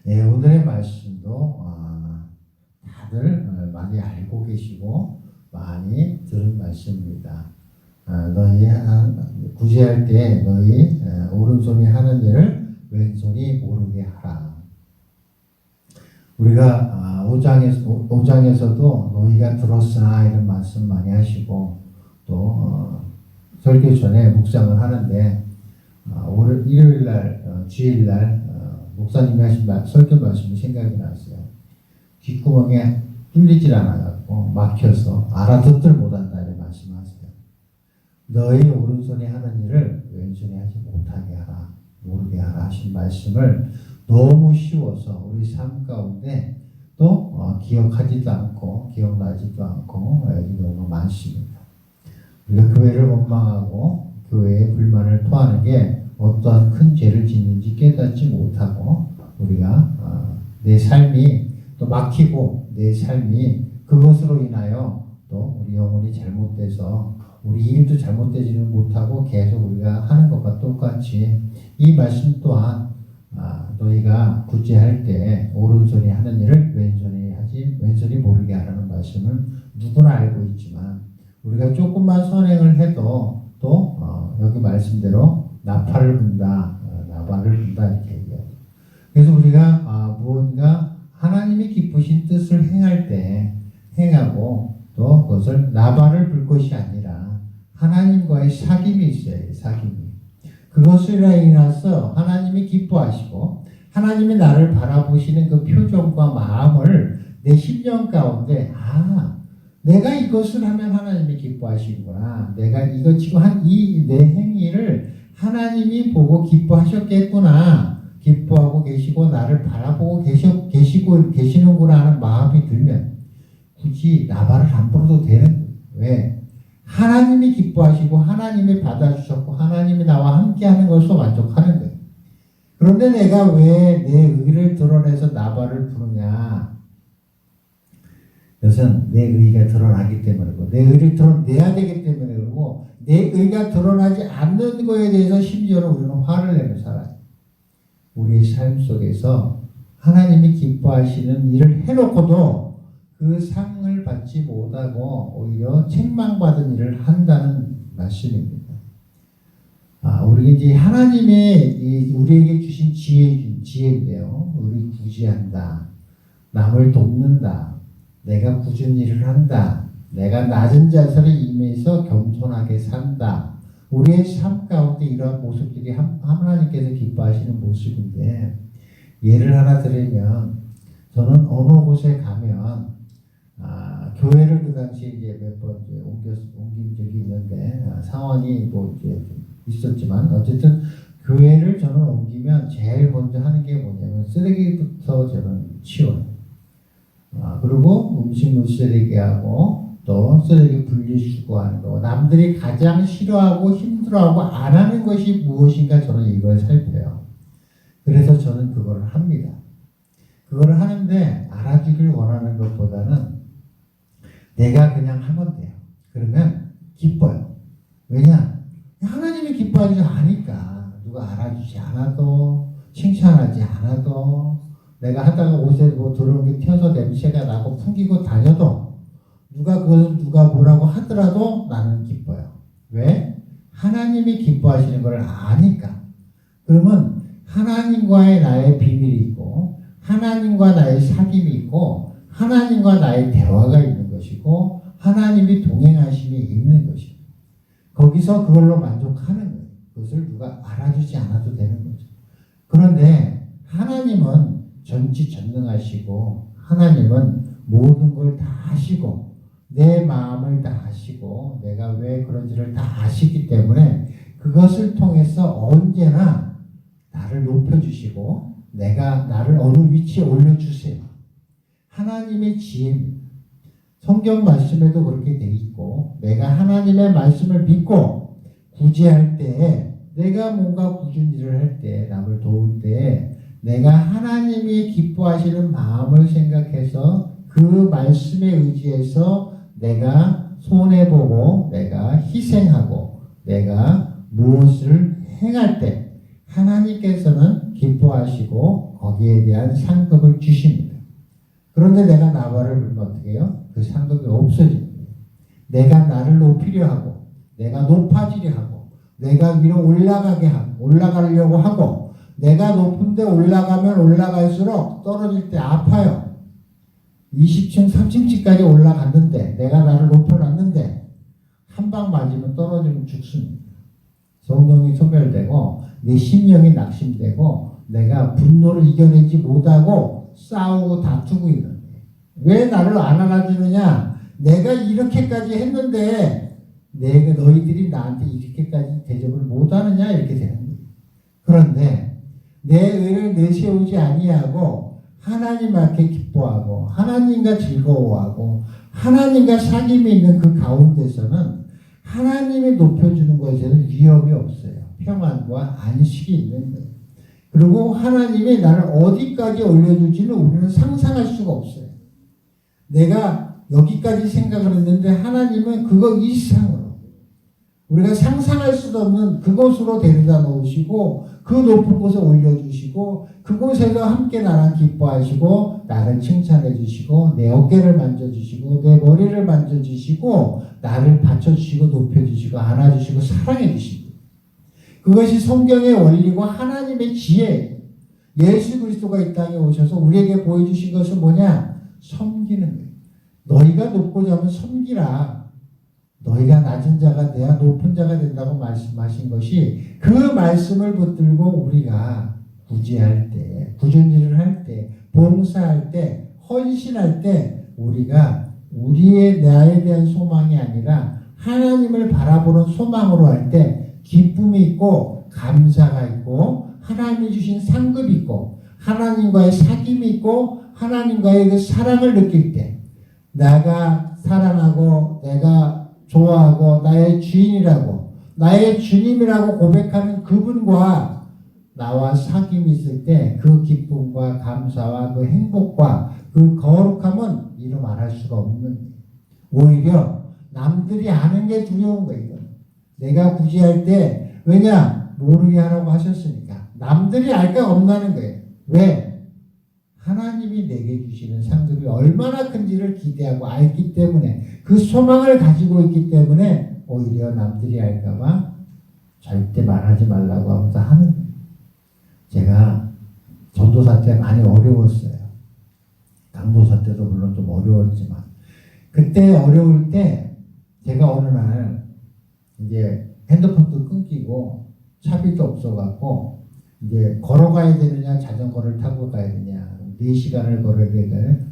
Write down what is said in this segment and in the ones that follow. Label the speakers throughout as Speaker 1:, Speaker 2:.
Speaker 1: 예, 오늘의 말씀도 다들 많이 알고 계시고 많이 들은 말씀입니다. 너희 구제할 때 너희 오른손이 하는 일을 왼손이 모르게 하라. 우리가 5장에서도 너희가 들었으나 이런 말씀 많이 하시고 또 설교 전에 묵상을 하는데 일요일날 주일날 목사님이 하신 설교 말씀이 생각이 났어요. 귓구멍에 뚫리질 않아갖고 막혀서 알아듣들 못한다 이런 말씀하세요. 너희 오른손이 하는 일을 왼손이 하지 못하게 하라, 모르게 하라 하신 말씀을 너무 쉬워서 우리 삶 가운데 또 기억하지도 않고 기억나지도 않고 너무 많습니다. 우리가 교회를 원망하고 교회에 불만을 토하는 게 어떠한 큰 죄를 짓는지 깨닫지 못하고 우리가 내 삶이 또 막히고 내 삶이 그것으로 인하여 또 우리 영혼이 잘못돼서 우리 일도 잘못되지는 못하고 계속 우리가 하는 것과 똑같이 이 말씀 또한 너희가 구제할 때 오른손이 하는 일을 왼손이 하지 왼손이 모르게 하라는 말씀을 누구나 알고 있지만 우리가 조금만 선행을 해도 또 여기 말씀대로 나팔을 분다, 나발을 분다 이렇게 얘기해요. 그래서 우리가 무언가 하나님이 기쁘신 뜻을 행할 때 행하고 또 그것을 나발을 불 것이 아니라 하나님과의 사귐이 있어야 해요. 사귐이. 그것으로 인해서 하나님이 기뻐하시고 하나님이 나를 바라보시는 그 표정과 마음을 내 심령 가운데 내가 이것을 하면 하나님이 기뻐하시구나. 내가 이거 지금 한 이 내 행위를 하나님이 보고 기뻐하셨겠구나. 기뻐하고 계시고 나를 바라보고 계시는구나 하는 마음이 들면 굳이 나발을 안 불어도 되는 거예요. 왜? 하나님이 기뻐하시고 하나님이 받아주셨고 하나님이 나와 함께하는 것으로 만족하는 거예요. 그런데 내가 왜 내 의를 드러내서 나발을 부르냐? 그것은 내 의가 드러나기 때문이고 내 의를 드러내야 되기 때문에 그러고 내 의가 드러나지 않는 거에 대해서 심지어는 우리는 화를 내며 살아요. 우리의 삶 속에서 하나님이 기뻐하시는 일을 해놓고도 그 상을 받지 못하고 오히려 책망받은 일을 한다는 말씀입니다. 우리 이제 하나님의 우리에게 주신 지혜인데요. 우리 구제한다. 남을 돕는다. 내가 굳은 일을 한다. 내가 낮은 자세를 임해서 겸손하게 산다. 우리의 삶 가운데 이러한 모습들이 하나님께서 기뻐하시는 모습인데 예를 하나 들으면 저는 어느 곳에 가면 교회를 그 당시에 이제 몇 번 옮긴 적이 있는데 상황이 뭐 이제 좀 있었지만 어쨌든 교회를 저는 옮기면 제일 먼저 하는 게 뭐냐면 쓰레기부터 저는 치워요. 그리고 음식물 쓰레기하고 또 쓰레기 분리수거하는 거 남들이 가장 싫어하고 힘들어하고 안 하는 것이 무엇인가 저는 이걸 살펴요. 그래서 저는 그걸 합니다. 그걸 하는데 알아주길 원하는 것보다는 내가 그냥 하면 돼요. 그러면 기뻐요. 왜냐? 하나님이 기뻐하지 않으니까 누가 알아주지 않아도 칭찬하지 않아도 내가 하다가 옷에 뭐 들어온 게 튀어서 냄새가 나고 풍기고 다녀도 누가 뭐라고 하더라도 나는 기뻐요. 왜? 하나님이 기뻐하시는 걸 아니까. 그러면 하나님과의 나의 비밀이 있고 하나님과 나의 사귐이 있고 하나님과 나의 대화가 있는 것이고 하나님이 동행하심이 있는 것이고 거기서 그걸로 만족하는 거예요. 그것을 누가 알아주지 않아도 되는 거죠. 그런데 하나님은 전지전능하시고 하나님은 모든 걸 다 아시고 내 마음을 다 아시고 내가 왜 그런지를 다 아시기 때문에 그것을 통해서 언제나 나를 높여주시고 나를 어느 위치에 올려주세요. 하나님의 지혜입니다. 성경 말씀에도 그렇게 돼 있고 내가 하나님의 말씀을 믿고 구제할 때 내가 뭔가 굳은 일을 할 때 남을 도울 때 내가 하나님이 기뻐하시는 마음을 생각해서 그 말씀에 의지해서 내가 손해보고 내가 희생하고 내가 무엇을 행할 때 하나님께서는 기뻐하시고 거기에 대한 상급을 주십니다. 그런데 내가 나발을 불면 어떻게 해요? 그 상급이 없어집니다. 내가 나를 높이려 하고 내가 높아지려 하고 내가 위로 올라가려고 하고 내가 높은 데 올라가면 올라갈수록 떨어질 때 아파요. 20층, 30층까지 올라갔는데 내가 나를 높여놨는데 한 방 맞으면 떨어지면 죽습니다. 성령이 소멸되고 내 심령이 낙심되고 내가 분노를 이겨내지 못하고 싸우고 다투고 있는 거예요. 왜 나를 안 알아주느냐? 내가 이렇게까지 했는데 너희들이 나한테 이렇게까지 대접을 못하느냐? 이렇게 되는 거예요. 그런데 내 의를 내세우지 아니하고 하나님 앞에 기뻐하고 하나님과 즐거워하고 하나님과 사귐이 있는 그 가운데서는 하나님이 높여주는 것에는 위협이 없어요. 평안과 안식이 있는 거예요. 그리고 하나님이 나를 어디까지 올려줄지는 우리는 상상할 수가 없어요. 내가 여기까지 생각을 했는데 하나님은 그거 이상으로 우리가 상상할 수도 없는 그곳으로 데려다 놓으시고 그 높은 곳에 올려주시고 그곳에서 함께 나랑 기뻐하시고 나를 칭찬해 주시고 내 어깨를 만져주시고 내 머리를 만져주시고 나를 받쳐주시고 높여주시고 안아주시고 사랑해 주시고 그것이 성경의 원리고 하나님의 지혜예요. 예수 그리스도가 이 땅에 오셔서 우리에게 보여주신 것은 뭐냐? 섬기는 거예요. 너희가 높고자 하면 섬기라. 너희가 낮은 자가 돼야 높은 자가 된다고 말씀하신 것이 그 말씀을 붙들고 우리가 구제할 때, 구전일을 할 때, 봉사할 때, 헌신할 때 우리가 우리의 나에 대한 소망이 아니라 하나님을 바라보는 소망으로 할 때 기쁨이 있고 감사가 있고 하나님이 주신 상급이 있고 하나님과의 사귐이 있고 하나님과의 그 사랑을 느낄 때 내가 사랑하고 내가 좋아하고 나의 주인이라고 나의 주님이라고 고백하는 그분과 나와 사귐이 있을 때 그 기쁨과 감사와 그 행복과 그 거룩함은 이루 말할 수가 없는 오히려 남들이 아는 게 두려운 거예요. 내가 구제할 때 왜냐? 모르게 하라고 하셨으니까 남들이 알까 겁나는 거예요. 왜? 하나님이 내게 주시는 상급이 얼마나 큰지를 기대하고 알기 때문에 그 소망을 가지고 있기 때문에 오히려 남들이 알까봐 절대 말하지 말라고 하면서 하는 거예요. 제가 전도사 때 많이 어려웠어요. 강도사 때도 물론 좀 어려웠지만 그때 어려울 때 제가 어느 날 이제 핸드폰도 끊기고 차비도 없어갖고 이제 걸어가야 되느냐 자전거를 타고 가야 되냐 4시간을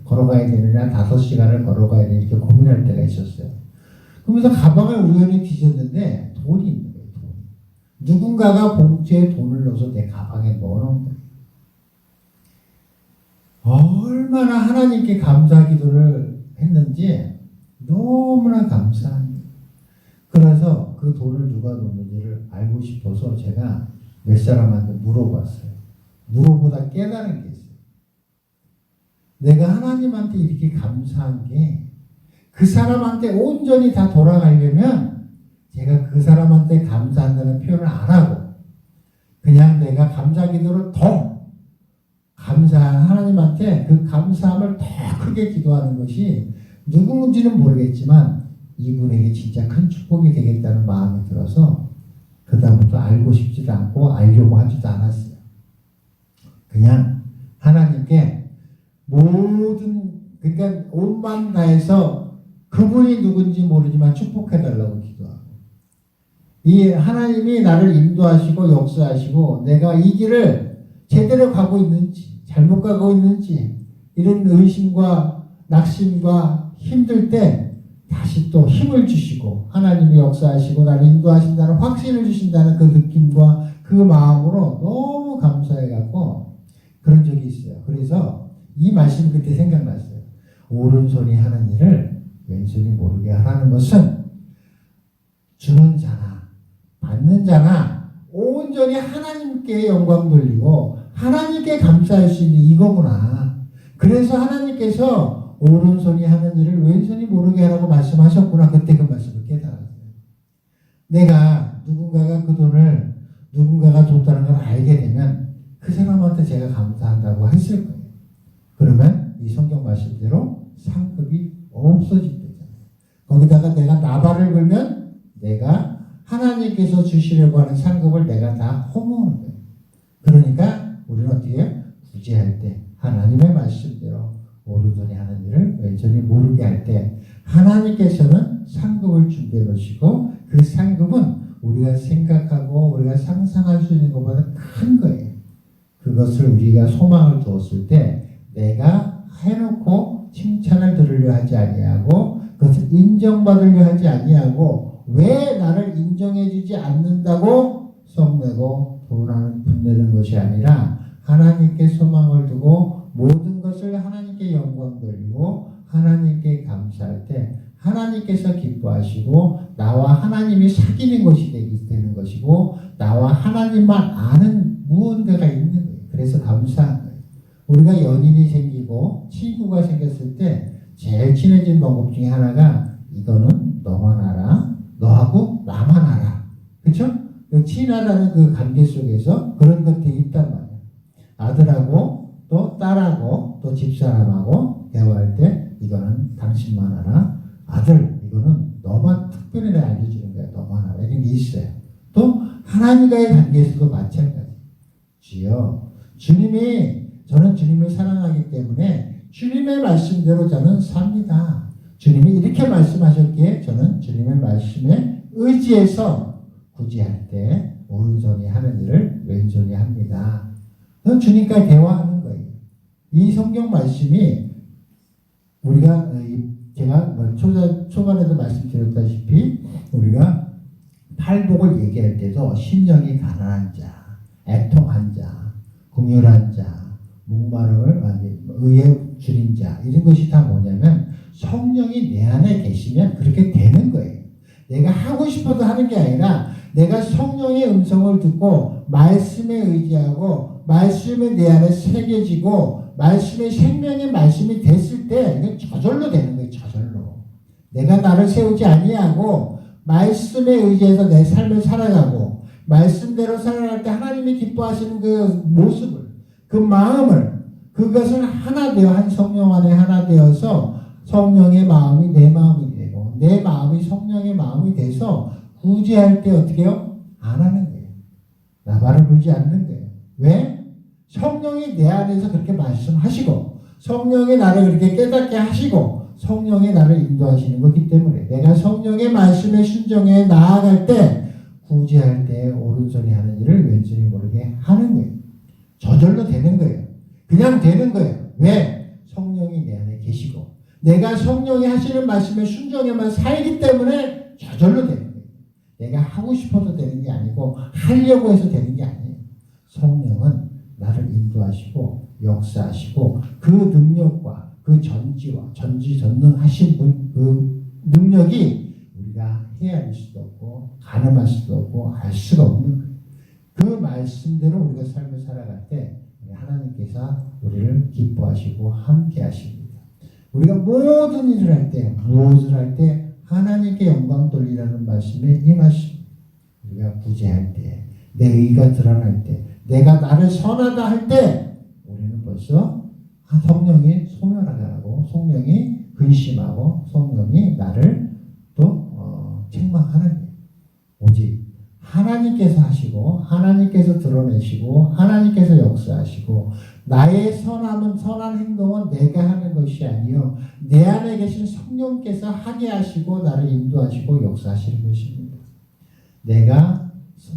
Speaker 1: 걸어가야 되느냐 5시간을 걸어가야 되느냐 이렇게 고민할 때가 있었어요. 그러면서 가방을 우연히 뒤졌는데 돈이 있는 거예요. 돈. 누군가가 봉투에 돈을 넣어서 내 가방에 넣어놓은 거예요. 얼마나 하나님께 감사 기도를 했는지 너무나 감사합니다. 그래서 그 돈을 누가 넣는지를 알고 싶어서 제가 몇 사람한테 물어봤어요. 물어보다 깨달은 게 있어요. 내가 하나님한테 이렇게 감사한 게 그 사람한테 온전히 다 돌아가려면 제가 그 사람한테 감사한다는 표현을 안 하고 그냥 내가 감사 기도를 더 감사한 하나님한테 그 감사함을 더 크게 기도하는 것이 누구인지는 모르겠지만 이분에게 진짜 큰 축복이 되겠다는 마음이 들어서 그다음부터 알고 싶지도 않고 알려고 하지도 않았어요. 그냥 하나님께 그러니까 온만 다해서 그분이 누군지 모르지만 축복해달라고 기도하고 이 하나님이 나를 인도하시고 역사하시고 내가 이 길을 제대로 가고 있는지 잘못 가고 있는지 이런 의심과 낙심과 힘들 때 다시 또 힘을 주시고 하나님이 역사하시고 나를 인도하신다는 확신을 주신다는 그 느낌과 그 마음으로 너무 감사해갖고 그런 적이 있어요. 그래서 이 말씀 그때 생각났어요. 오른손이 하는 일을 왼손이 모르게 하라는 것은 주는 자나 받는 자나 온전히 하나님께 영광 돌리고 하나님께 감사할 수 있는 이거구나. 그래서 하나님께서 오른손이 하는 일을 왼손이 모르게 하라고 말씀하셨구나. 그때 그 말씀을 깨달았어요. 내가 누군가가 그 돈을 누군가가 줬다는 걸 알게 되면 그 사람한테 제가 감사한다고 했을 거예요. 그러면 이 성경 말씀대로 상급이 없어진대잖아요. 거기다가 내가 나발을 걸면 내가 하나님께서 주시려고 하는 상급을 내가 다 허무하는 거예요. 그러니까 우리는 어떻게 해요? 구제할 때 하나님의 말씀대로 오르더니 하는 일을 왼손이 모르게 할 때 하나님께서는 상급을 준비해 놓으시고 그 상급은 우리가 생각하고 우리가 상상할 수 있는 것보다 큰 거예요. 그것을 우리가 소망을 두었을 때 내가 해놓고 칭찬을 들으려 하지 아니하고 그것을 인정받으려 하지 아니하고 왜 나를 인정해 주지 않는다고 성내고 분내는 것이 아니라 하나님께 소망을 두고 모든 것을 하나님께 영광 돌리고 하나님께 감사할 때 하나님께서 기뻐하시고 나와 하나님이 사귀는 것이 되는 것이고 나와 하나님만 아는 무언가가 있는 거예요. 그래서 감사한 거예요. 우리가 연인이 생기고 친구가 생겼을 때 제일 친해진 방법 중에 하나가 이거는 너만 알아. 너하고 나만 알아. 그렇죠? 그 친하다는 그 관계 속에서 그런 것들이 있단 말이에요. 아들하고 또 딸하고 또 집사람하고 대화할 때 이거는 당신만 알아. 아들 이거는 너만 특별히 내가 알려주는 거야. 너만 알아. 이런 게 있어요. 또 하나님과의 관계에서도 마찬가지. 주여 저는 주님을 사랑하기 때문에 주님의 말씀대로 저는 삽니다. 주님이 이렇게 말씀하셨기에 저는 주님의 말씀에 의지해서 구제할 때 오른손이 하는 일을 왼손이 합니다. 그럼 주님과 대화하는 거예요. 이 성경 말씀이 우리가 제가 초반에도 말씀드렸다시피 우리가 팔복을 얘기할 때도 심령이 가난한 자, 애통한 자, 궁휼한 자, 목마름을 의에 줄인 자 이런 것이 다 뭐냐면 성령이 내 안에 계시면 그렇게 되는 거예요. 내가 하고 싶어도 하는 게 아니라 내가 성령의 음성을 듣고 말씀에 의지하고 말씀이 내 안에 새겨지고 말씀의 생명의 말씀이 됐을 때 이건 저절로 되는 거예요. 저절로. 내가 나를 세우지 아니하고 말씀에 의지해서 내 삶을 살아가고 말씀대로 살아갈 때 하나님이 기뻐하시는 그 모습을 그 마음을 그것을 하나 되어 한 성령 안에 하나 되어서 성령의 마음이 내 마음이 되고 내 마음이 성령의 마음이 돼서 구제할 때 어떻게 해요? 안 하는 거예요. 나발을 불지 않는 거예요. 왜? 성령이 내 안에서 그렇게 말씀하시고 성령이 나를 그렇게 깨닫게 하시고 성령이 나를 인도하시는 거기 때문에 내가 성령의 말씀에 순종해 나아갈 때 구제할 때 오른손이 하는 일을 왼손이 모르게 하는 거예요. 저절로 되는 거예요. 그냥 되는 거예요. 왜? 성령이 내 안에 계시고 내가 성령이 하시는 말씀에 순종해만 살기 때문에 저절로 되는 거예요. 내가 하고 싶어서 되는 게 아니고 하려고 해서 되는 게 아니에요. 성령은 나를 인도하시고 역사하시고 그 능력과 그 전지전능하신 분 그 능력이 우리가 헤아릴 수도 없고 가늠할 수도 없고 알 수가 없는 거예요. 그 말씀대로 우리가 삶을 살아갈 때 하나님께서 우리를 기뻐하시고 함께 하십니다. 우리가 모든 일을 할 때 무엇을 할 때 하나님께 영광 돌리라는 말씀에 임하십니다. 우리가 구제할 때 내 의가 드러날 때 내가 나를 선하다 할 때 우리는 벌써 성령이 소멸하고 성령이 근심하고 성령이 나를 또 책망하는 거예요. 오직 하나님께서 하시고 하나님께서 드러내시고 하나님께서 역사하시고 나의 선한 행동은 내가 하는 것이 아니요 내 안에 계신 성령께서 하게 하시고 나를 인도하시고 역사하시는 것입니다. 내가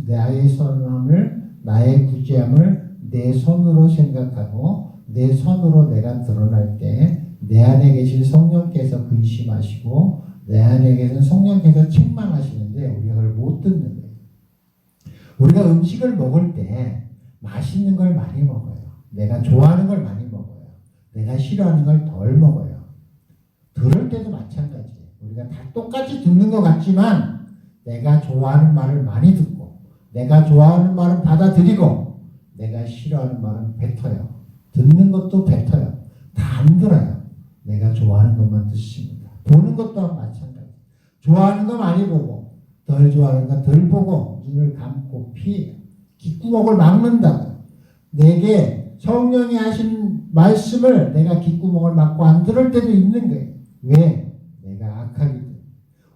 Speaker 1: 나의 선함을 나의 구제함을 내 손으로 생각하고 내 손으로 내가 드러날 때 내 안에 계신 성령께서 근심하시고 내 안에 계신 성령께서 책망하시는데 우리가 그걸 못 듣는 거예요. 우리가 음식을 먹을 때 맛있는 걸 많이 먹어요. 내가 좋아하는 걸 많이 먹어요. 내가 싫어하는 걸 덜 먹어요. 들을 때도 마찬가지예요. 우리가 다 똑같이 듣는 것 같지만 내가 좋아하는 말을 많이 듣고 내가 좋아하는 말은 받아들이고 내가 싫어하는 말은 뱉어요. 듣는 것도 뱉어요. 다 안 들어요. 내가 좋아하는 것만 듣습니다. 보는 것도 마찬가지. 좋아하는 거 많이 보고 덜 좋아하는 거 덜 보고 눈을 감고 피해요. 귓구멍을 막는다. 내게 성령이 하신 말씀을 내가 귓구멍을 막고 안 들을 때도 있는 거예요. 왜? 내가 악하기 때문에.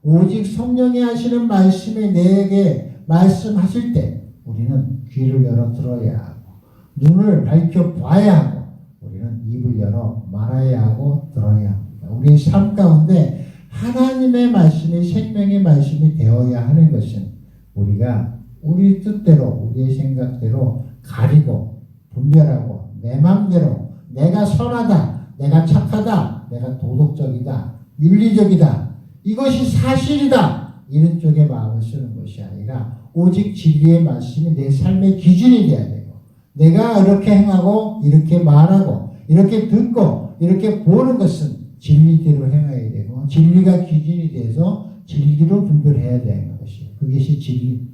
Speaker 1: 오직 성령이 하시는 말씀이 내게 말씀하실 때 우리는 귀를 열어 들어야 하고 눈을 밝혀 봐야 하고 우리는 입을 열어 말해야 하고 들어야 합니다. 우리 삶 가운데 하나님의 말씀이 생명의 말씀이 되어야 하는 것은 우리가 우리 뜻대로 우리의 생각대로 가리고 분별하고 내 마음대로 내가 선하다, 내가 착하다, 내가 도덕적이다, 윤리적이다, 이것이 사실이다 이런 쪽에 마음을 쓰는 것이 아니라 오직 진리의 말씀이 내 삶의 기준이 되어야 되고 내가 이렇게 행하고 이렇게 말하고 이렇게 듣고 이렇게 보는 것은 진리대로 행해야 되고 진리가 기준이 돼서 진리로 분별해야 되는 것이에요. 그것이 진리.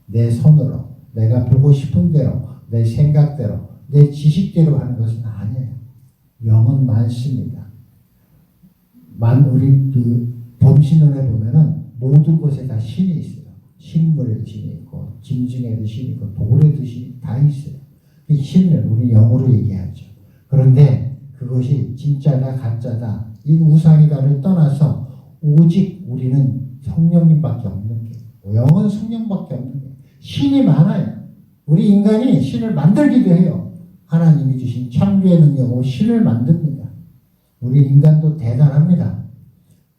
Speaker 1: 내 손으로 내가 보고 싶은 대로 내 생각대로 내 지식대로 하는 것은 아니에요. 영은 많습니다. 우리 범신론에 보면은 모든 곳에 다 신이 있어요. 식물에도 신이 있고 짐승에도 신이 있고 돌에도 신이 다 있어요. 이 신을 우리 영으로 얘기하죠. 그런데 그것이 진짜다 가짜다 이 우상이다를 떠나서 오직 우리는 성령님밖에 없는 게 영은 성령밖에 없는 게 신이 많아요. 우리 인간이 신을 만들기도 해요. 하나님이 주신 창조의 능력으로 신을 만듭니다. 우리 인간도 대단합니다.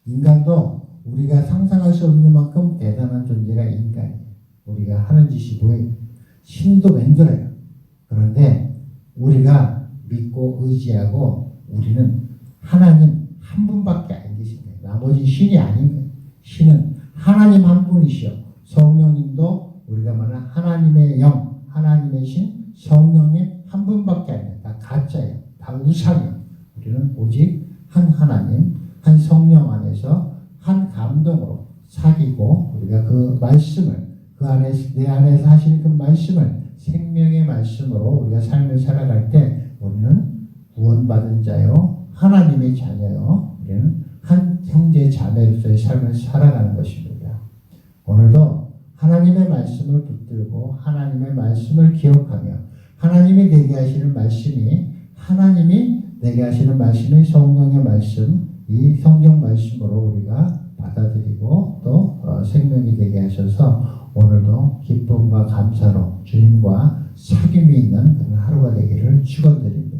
Speaker 1: 인간도 우리가 상상할 수 없는 만큼 대단한 존재가 인간이에요. 우리가 하는 짓이 뭐예요? 신도 만들어요. 그런데 우리가 믿고 의지하고 우리는 하나님 한 분밖에 안 계십니다. 나머지 신이 아닌 거예요. 신은 하나님 한 분이시요. 성령님도 우리가 말하는 하나님의 영, 하나님의 신, 성령님 한 분밖에 아니에요. 다 가짜예요. 다 우상이에요. 우리는 오직 한 하나님, 한 성령 안에서 한 감동으로 사귀고 우리가 그 말씀을 그 안에서 내 안에서 하시는 그 말씀을 생명의 말씀으로 우리가 삶을 살아갈 때 우리는 구원받은 자요 하나님의 자녀요 우리는 한 형제 자매로서의 삶을 살아가는 것입니다. 오늘도 하나님의 말씀을 붙들고 하나님의 말씀을 기억하며 하나님이 내게 하시는 말씀이 하나님이 내게 하시는 말씀이 성령의 말씀 이 성경 말씀으로 우리가 받아들이고 또 생명이 되게 하셔서 오늘도 기쁨과 감사로 주님과 사귐이 있는 그런 하루가 되기를 축원드립니다.